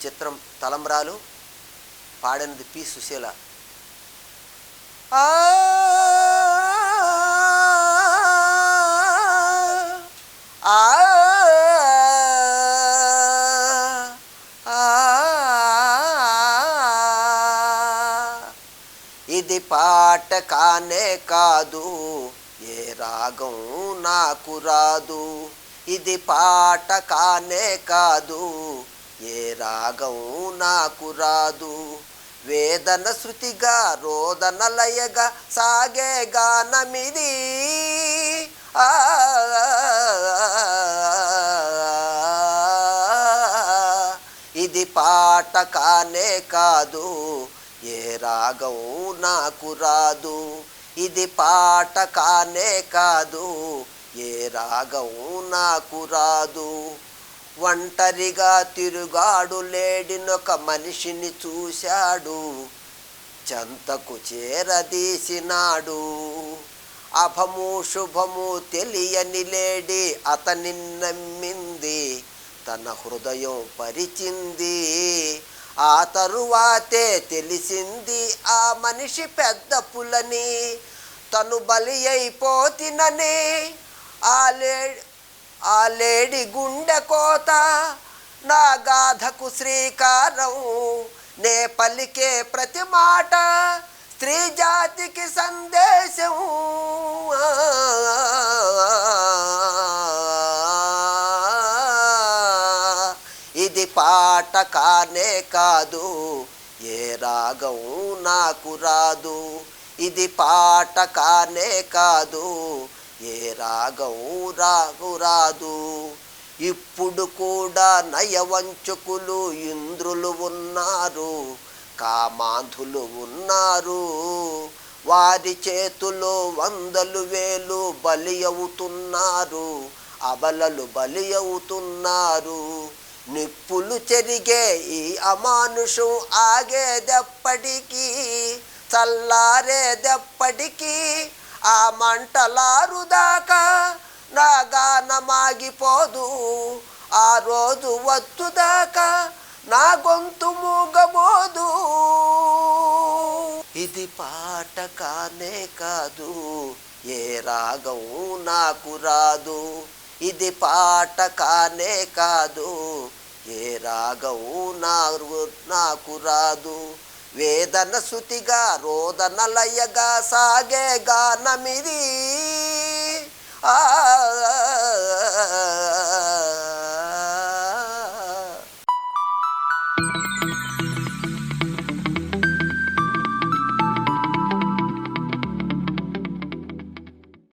చిత్రం తలంబ్రాలు, పాడినది పి సుశీల. ఆ ఇది పాట కానే కాదు, ఏ రాగం నాకు రాదు. ఇది పాట కానే కాదు, ఏ రాగం నాకు రాదు. వేదన శృతిగా రోదన లయగా సాగే గానమిది. ఇది పాట కానే కాదు, ఏ రాగం నాకు రాదు. ఇది పాట కానే కాదు, ఏ రాగం నాకు రాదు. ఒంటరిగా తిరుగాడు లేడినొక మనిషిని చూశాడు, చెంతకు చేరదీసినాడు. అభము శుభము తెలియని లేడి అతని నమ్మింది, తన హృదయం పరిచింది. ఆ తరువాతే తెలిసింది ఆ మనిషి పెద్ద పులని, తను బలి అయిపోతినని. ఆ లేడి గుండె కోత నా గాథకు శ్రీకారం. నే పలికే ప్రతి మాట స్త్రీ జాతికి సందేశం. ఇది పాట కానే కాదు, ఏ రాగం నాకు రాదు. ఇది పాట కానే కాదు, ఏ రాగం రాదు. ఇప్పుడు కూడా నయవంచకులు ఇంద్రులు ఉన్నారు, కామాంధులు ఉన్నారు. వారి చేతులో వందలు వేలు బలి అవుతున్నారు, అబలలు బలి అవుతున్నారు. నిప్పులు చెరిగే ఈ అమానుషం ఆగేదెప్పటికీ, చల్లారేదెప్పటికీ. ఆ మంటలారుదాకా నా గానమాగిపోదు, ఆ రోజు వచ్చుదాకా నా గొంతు మూగబోదు. ఇది పాట కానే కాదు, ఏ రాగం నాకు రాదు. ఇది పాట కానే కాదు, ఏ రాగం నాకు రాదు. వేదన శృతిగా రోదన లయగా సాగే గానమిది.